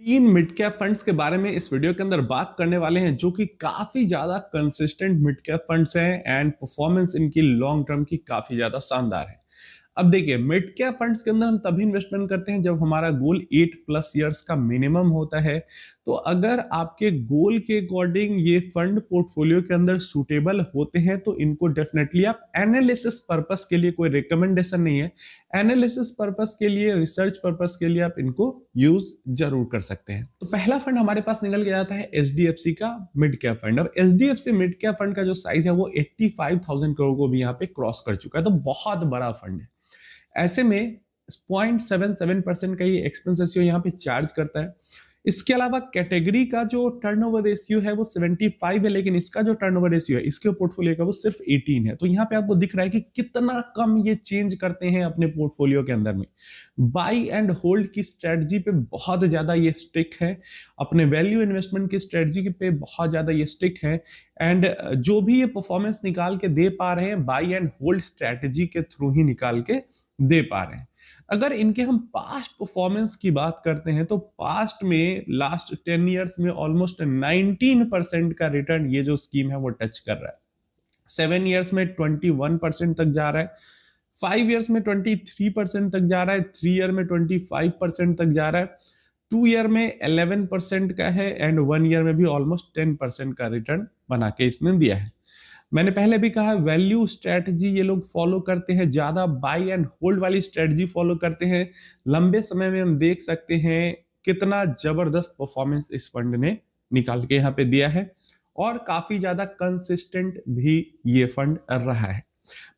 तीन mid cap funds के बारे में इस वीडियो के अंदर बात करने वाले हैं जो कि काफी ज्यादा कंसिस्टेंट मिड कैप फंड्स हैं एंड परफॉर्मेंस इनकी लॉन्ग टर्म की काफी ज्यादा शानदार है। अब देखिए, मिड कैप फंड्स के अंदर हम तभी इन्वेस्टमेंट करते हैं जब हमारा गोल 8+ इयर्स का मिनिमम होता है। तो अगर आपके गोल के अकॉर्डिंग ये फंड पोर्टफोलियो के अंदर सूटेबल होते हैं तो इनको डेफिनेटली आप एनालिसिस पर्पस के लिए, कोई रिकमेंडेशन नहीं है, एनालिसिस पर्पस के लिए, रिसर्च पर्पस के लिए आप इनको यूज जरूर कर सकते हैं। तो पहला फंड हमारे पास निकल के आता है एचडीएफसी का मिड कैप फंड। अब एचडीएफसी मिड कैप फंड का जो साइज है वो 85,000 करोड़ को भी यहाँ पे क्रॉस कर चुका है, तो बहुत बड़ा फंड है। ऐसे में 0.77% का ये एक्सपेंस रेशियो यहाँ पे चार्ज करता है। इसके अलावा कैटेगरी का जो टर्नओवर रेशियो है वो 75 है, लेकिन इसका जो टर्नओवर रेशियो है इसके पोर्टफोलियो का वो सिर्फ 18 है। तो यहाँ पे आपको दिख रहा है कि कितना कम ये चेंज करते हैं अपने पोर्टफोलियो के अंदर में। बाई एंड होल्ड की स्ट्रेटजी पे बहुत ज्यादा ये स्टिक है, अपने वैल्यू इन्वेस्टमेंट की स्ट्रेटजी पे बहुत ज्यादा ये स्टिक है। एंड जो भी ये परफॉर्मेंस निकाल के दे पा रहे हैं बाई एंड होल्ड स्ट्रेटजी के थ्रू ही निकाल के दे पा रहे हैं। अगर इनके हम पास्ट परफॉर्मेंस की बात करते हैं तो पास्ट में लास्ट 10 इयर्स में ऑलमोस्ट 19% का रिटर्न ये जो स्कीम है वो टच कर रहा है। 7 इयर्स में 21% तक जा रहा है, 5 इयर्स में 23% तक जा रहा है, 3 ईयर में 25% तक जा रहा है, 2 ईयर में 11% का है एंड 1 ईयर में भी ऑलमोस्ट 10% का रिटर्न बना के इसने दिया है। मैंने पहले भी कहा, वैल्यू स्ट्रेटजी ये लोग फॉलो करते हैं, ज्यादा बाई एंड होल्ड वाली स्ट्रेटजी फॉलो करते हैं। लंबे समय में हम देख सकते हैं कितना जबरदस्त परफॉर्मेंस इस फंड ने निकाल के यहाँ पे दिया है और काफी ज्यादा कंसिस्टेंट भी ये फंड रहा है।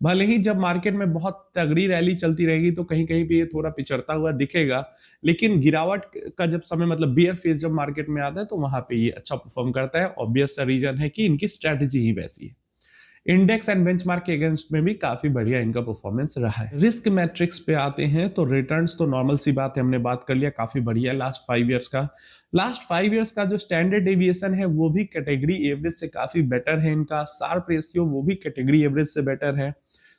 भले ही जब मार्केट में बहुत तगड़ी रैली चलती रहेगी तो कहीं कहीं पे ये थोड़ा पिछड़ता हुआ दिखेगा, लेकिन गिरावट का जब समय, मतलब बियर फेज जब मार्केट में आता है तो वहां पे ये अच्छा परफॉर्म करता है। ऑब्वियस सा रीजन है कि इनकी स्ट्रेटजी ही वैसी है। इंडेक्स एंड बेंचमार्क के अगेंस्ट में भी काफी बढ़िया इनका परफॉर्मेंस रहा है। रिस्क मैट्रिक्स पे आते हैं तो रिटर्न्स तो नॉर्मल सी बात है, हमने बात कर लिया, काफी बढ़िया है लास्ट 5 इयर्स का। लास्ट 5 इयर्स का जो स्टैंडर्ड डेविएशन है वो भी कैटेगरी एवरेज से काफी बेटर है इनका। शार्प रेशियो वो भी कैटेगरी एवरेज से बेटर है।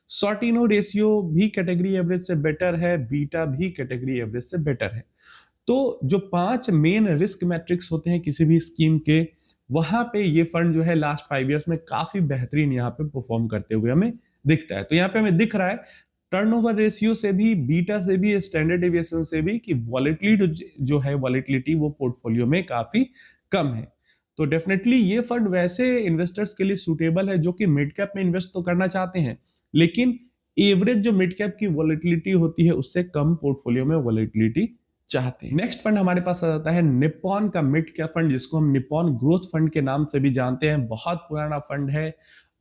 सॉर्टिनो रेशियो भी कैटेगरी एवरेज से बेटर है। बीटा भी कैटेगरी एवरेज से बेटर है। तो जो 5 मेन रिस्क मैट्रिक्स होते हैं किसी भी स्कीम के, वहां पे ये फंड जो है लास्ट 5 इयर्स में काफी बेहतरीन यहाँ पे परफॉर्म करते हुए हमें दिखता है। तो यहाँ पे हमें दिख रहा है टर्नओवर रेशियो से भी, बीटा से भी, स्टैंडर्ड डेविएशन से भी कि वॉलेटिलिटी जो है, वॉलेटिलिटी वो पोर्टफोलियो में काफी कम है। तो डेफिनेटली ये फंड वैसे इन्वेस्टर्स के लिए सुटेबल है जो कि मिड कैप में इन्वेस्ट तो करना चाहते हैं, लेकिन एवरेज जो मिड कैप की वॉलेटिलिटी होती है उससे कम पोर्टफोलियो में वॉलेटिलिटी चाहते हैं। नेक्स्ट फंड हमारे पास आ जाता है निप्पॉन का मिड कैप फंड, जिसको हम निप्पॉन ग्रोथ फंड के नाम से भी जानते हैं। बहुत पुराना फंड है,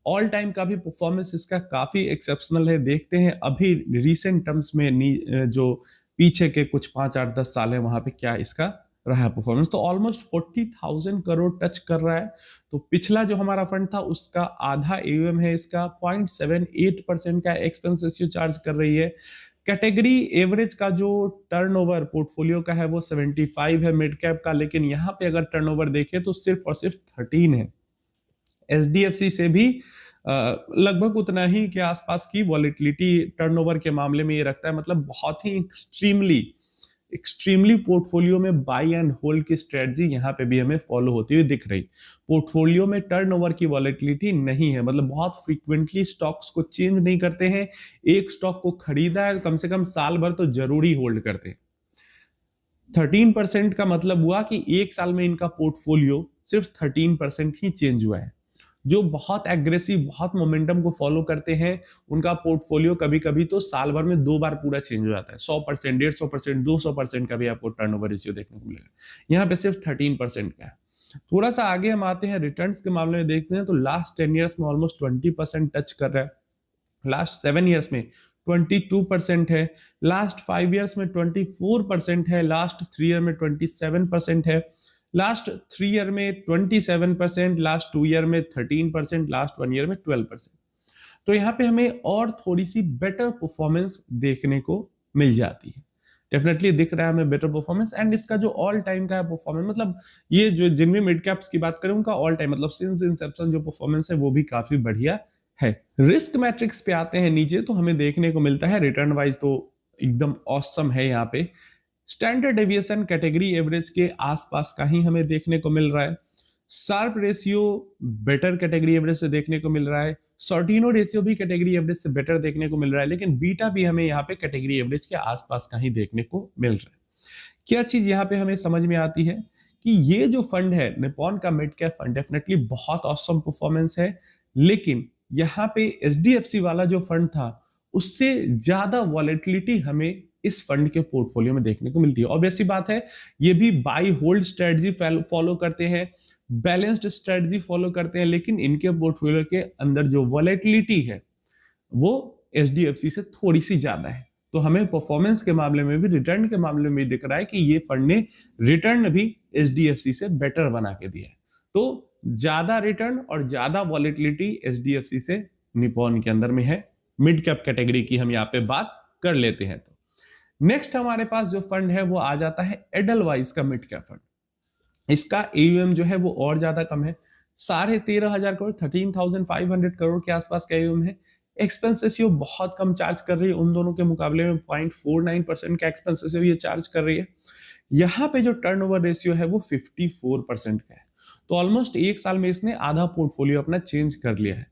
ऑल टाइम का भी परफॉर्मेंस इसका काफी एक्सेप्शनल है। देखते हैं अभी रिसेंट टर्म्स में जो पीछे के कुछ 5, 8, 10 साल है वहां पे क्या इसका रहा है परफॉर्मेंस। तो ऑलमोस्ट 40,000 करोड़ टच कर रहा है। तो पिछला जो हमारा फंड था उसका आधा एयूएम है इसका, 0.78% का एक्सपेंस रेशियो चार्ज कर रही है। कैटेगरी एवरेज का जो टर्नओवर पोर्टफोलियो का है वो 75 है मिड कैप का, लेकिन यहाँ पे अगर टर्नओवर देखें तो सिर्फ और सिर्फ 13 है। एचडीएफसी से भी लगभग उतना ही के आसपास की वॉलेटिलिटी टर्नओवर के मामले में ये रखता है। मतलब बहुत ही एक्सट्रीमली पोर्टफोलियो में बाई एंड होल्ड की स्ट्रेटजी यहाँ पे भी हमें फॉलो होती हुई दिख रही। पोर्टफोलियो में टर्नओवर की वॉलेटिलिटी नहीं है, मतलब बहुत फ्रीक्वेंटली स्टॉक्स को चेंज नहीं करते हैं। एक स्टॉक को खरीदा है कम से कम साल भर तो जरूरी होल्ड करते हैं। 13% का मतलब हुआ कि एक साल में इनका पोर्टफोलियो सिर्फ 13% ही चेंज हुआ है। जो बहुत एग्रेसिव, बहुत मोमेंटम को फॉलो करते हैं उनका पोर्टफोलियो कभी कभी तो साल भर में 2 बार पूरा चेंज हो जाता है। 100%, 150%, 200% का भी आपको टर्नओवर रेशियो देखने को मिलेगा। यहाँ पे सिर्फ 13% का है। थोड़ा सा आगे हम आते हैं, रिटर्न्स के मामले में देखते हैं तो लास्ट 10 इयर्स में ऑलमोस्ट 20% टच कर रहा है। लास्ट 7 इयर्स में 22% है। लास्ट 5 इयर्स में 24% है। लास्ट 3 ईयर में 27% है। लास्ट 3 ईयर में 27%, लास्ट 2 ईयर में 13%, लास्ट 1 ईयर में 12%। तो यहाँ पे हमें और थोड़ी सी बेटर परफॉर्मेंस देखने को मिल जाती है। डेफिनेटली दिख रहा है हमें बेटर परफॉर्मेंस। एंड इसका जो ऑल टाइम का परफॉर्मेंस, मतलब ये जो जिन भी मिड कैप्स की बात करें उनका ऑल टाइम, मतलब सिंस इंसेप्शन जो परफॉर्मेंस है वो भी काफी बढ़िया है। रिस्क मैट्रिक्स पे आते हैं नीचे तो हमें देखने को मिलता है रिटर्न वाइज तो एकदम ऑसम है यहाँ पे। स्टैंडर्ड डेविएशन कैटेगरी एवरेज के आसपास का ही हमें देखने को मिल रहा है। Sharpe ratio better category average से देखने को मिल रहा है। सॉर्टिनो रेशियो भी कैटेगरी एवरेज से बेटर देखने को मिल रहा है, लेकिन बीटा भी हमें यहाँ पे कैटेगरी एवरेज के आसपास का ही देखने को मिल रहा है। क्या चीज यहाँ पे हमें समझ में आती है कि ये जो फंड है निप्पॉन का मिड कैप फंड डेफिनेटली बहुत ऑसम परफॉर्मेंस है, लेकिन यहाँ पे एचडीएफसी वाला जो फंड था उससे ज्यादा वॉलेटिलिटी हमें इस फंड के पोर्टफोलियो में देखने को मिलती है। ऑब्वियस सी बात है, ये भी बाई होल्ड स्ट्रेटजी फॉलो करते हैं, बैलेंस्ड स्ट्रेटजी फॉलो करते हैं, लेकिन इनके पोर्टफोलियो के अंदर जो वॉलेटिलिटी है वो एचडीएफसी से थोड़ी सी ज्यादा है। तो हमें परफॉर्मेंस के मामले में भी, रिटर्न के मामले में भी दिख रहा है कि ये फंड ने रिटर्न भी एचडीएफसी से बेटर बना के दिया है। तो ज्यादा रिटर्न और ज्यादा वॉलेटिलिटी एचडीएफसी से निप्पॉन के अंदर में है। मिड कैप कैटेगरी की हम यहाँ पे बात कर लेते हैं। तो नेक्स्ट हमारे पास जो फंड है वो आ जाता है एडलवाइज का मिड कैप फंड। इसका एयूएम जो है वो और ज्यादा कम है, 13,500 करोड़, 13,500 करोड़ के आसपास का एयूएम है। एक्सपेंस रेशियो बहुत कम चार्ज कर रही है, उन दोनों के मुकाबले में 0.49% का एक्सपेंस रेशियो ये चार्ज कर रही है। यहाँ पे जो टर्नओवर रेशियो है वो 54% का है। तो ऑलमोस्ट एक साल में इसने आधा पोर्टफोलियो अपना चेंज कर लिया है।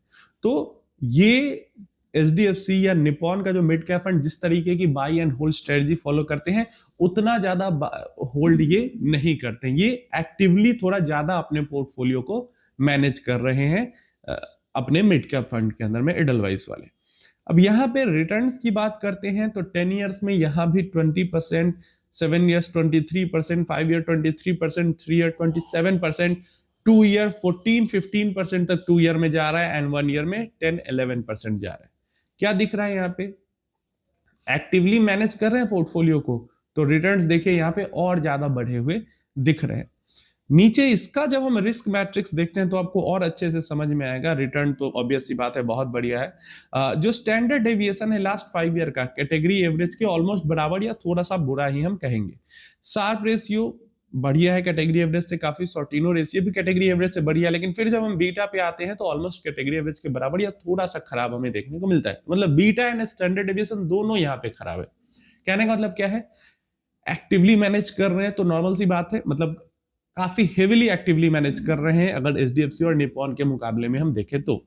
तो ये एचडीएफसी या निप्पॉन का जो मिड कैप फंड जिस तरीके की by and hold strategy follow करते हैं, उतना ज्यादा होल्ड ये नहीं करते। ये एक्टिवली थोड़ा ज्यादा अपने पोर्टफोलियो को मैनेज कर रहे हैं अपने मिड कैप फंड के अंदर में, एडलवाइज वाले। अब यहाँ पे रिटर्न्स की बात करते हैं तो 10 इयर्स में यहाँ भी 20%, 7 इयर्स 23%, 5 ईयर 23%, 3 ईयर 27%, 2 ईयर 14-15% तक 2 ईयर में जा रहा है, एंड 1 ईयर में 10-11% जा रहा है। क्या दिख रहा है यहाँ पे? एक्टिवली मैनेज कर रहे हैं पोर्टफोलियो को, तो रिटर्न्स देखिए यहाँ पे और ज्यादा बढ़े हुए दिख रहे हैं। नीचे इसका जब हम रिस्क मैट्रिक्स देखते हैं तो आपको और अच्छे से समझ में आएगा। रिटर्न तो ऑब्वियस सी बात है बहुत बढ़िया है। जो स्टैंडर्ड डेविएशन है लास्ट 5 ईयर का कैटेगरी एवरेज के ऑलमोस्ट बराबर या थोड़ा सा बुरा ही हम कहेंगे। शार्प रेशियो बढ़िया है कैटेगरी एवरेज से काफी, सॉर्टिनो रेशियो भी कैटेगरी एवरेज से बढ़िया, लेकिन फिर जब हम बीटा पे आते हैं तो ऑलमोस्ट कैटेगरी एवरेज के बराबर या थोड़ा सा खराब हमें देखने को मिलता है। मतलब बीटा एंड स्टैंडर्ड डेविएशन दोनों यहाँ पे खराब है। कहने का मतलब क्या है? एक्टिवली मैनेज कर रहे हैं तो नॉर्मल सी बात है, मतलब काफी हेविली एक्टिवली मैनेज कर रहे हैं अगर एचडीएफसी और निप्पॉन के मुकाबले में हम देखें तो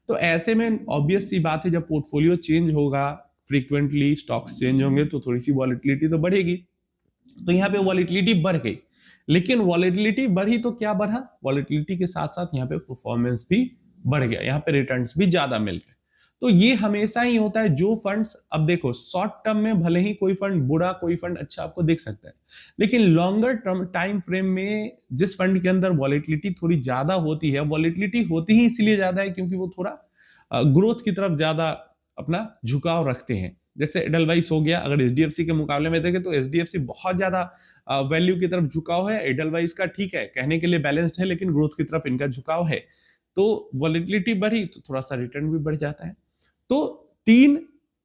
ऐसे में ऑब्वियस सी बात है जब पोर्टफोलियो चेंज होगा, फ्रीक्वेंटली स्टॉक्स चेंज होंगे तो थोड़ी सी वॉलेटिलिटी तो बढ़ेगी। तो यहाँ पे वॉलेटिलिटी बढ़ गई, लेकिन वॉलेटिलिटी बढ़ी तो क्या बढ़ा? वॉलेटिलिटी के साथ साथ यहाँ पे परफॉर्मेंस भी बढ़ गया, यहाँ पे रिटर्न्स भी ज्यादा मिल गए। तो ये हमेशा ही होता है जो फंड्स, अब देखो शॉर्ट टर्म में भले ही कोई फंड बुरा कोई फंड अच्छा आपको दिख सकता है, लेकिन लॉन्गर टर्म टाइम फ्रेम में जिस फंड के अंदर वॉलेटिलिटी थोड़ी ज्यादा होती है, वॉलेटिलिटी होती ही इसलिए ज्यादा है क्योंकि वो थोड़ा ग्रोथ की तरफ ज्यादा अपना झुकाव रखते हैं। जैसे एडलवाइस हो गया, अगर एचडीएफसी के मुकाबले में देखें तो एचडीएफसी बहुत ज्यादा वैल्यू की तरफ झुकाव है, एडलवाइस का ठीक है कहने के लिए बैलेंस्ड है, लेकिन ग्रोथ की तरफ इनका झुकाव है। तो वॉलेटिलिटी बढ़ी तो थोड़ा सा रिटर्न भी बढ़ जाता है। तो 3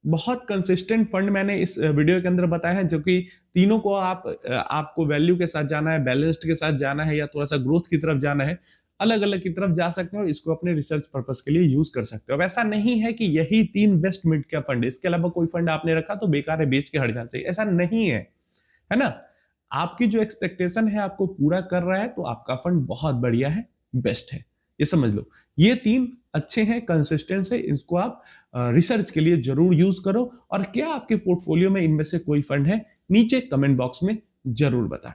बहुत कंसिस्टेंट फंड मैंने इस वीडियो के अंदर बताया है, जो कि तीनों को आपको वैल्यू के साथ जाना है, बैलेंस्ड के साथ जाना है, या थोड़ा सा ग्रोथ की तरफ जाना है, अलग अलग की तरफ जा सकते हैं और इसको अपने रिसर्च पर्पस के लिए यूज कर सकते हो। अब ऐसा नहीं है कि यही 3 बेस्ट मिड कैप फंड, इसके अलावा कोई फंड आपने रखा तो बेकार है, बेच के हट जाना चाहिए, ऐसा नहीं है ना? आपकी जो एक्सपेक्टेशन है आपको पूरा कर रहा है तो आपका फंड बहुत बढ़िया है, बेस्ट है, ये समझ लो। ये 3 अच्छे हैं, कंसिस्टेंट है, इसको आप रिसर्च के लिए जरूर यूज करो। और क्या आपके पोर्टफोलियो में इनमें से कोई फंड है, नीचे कमेंट बॉक्स में जरूर बताएं।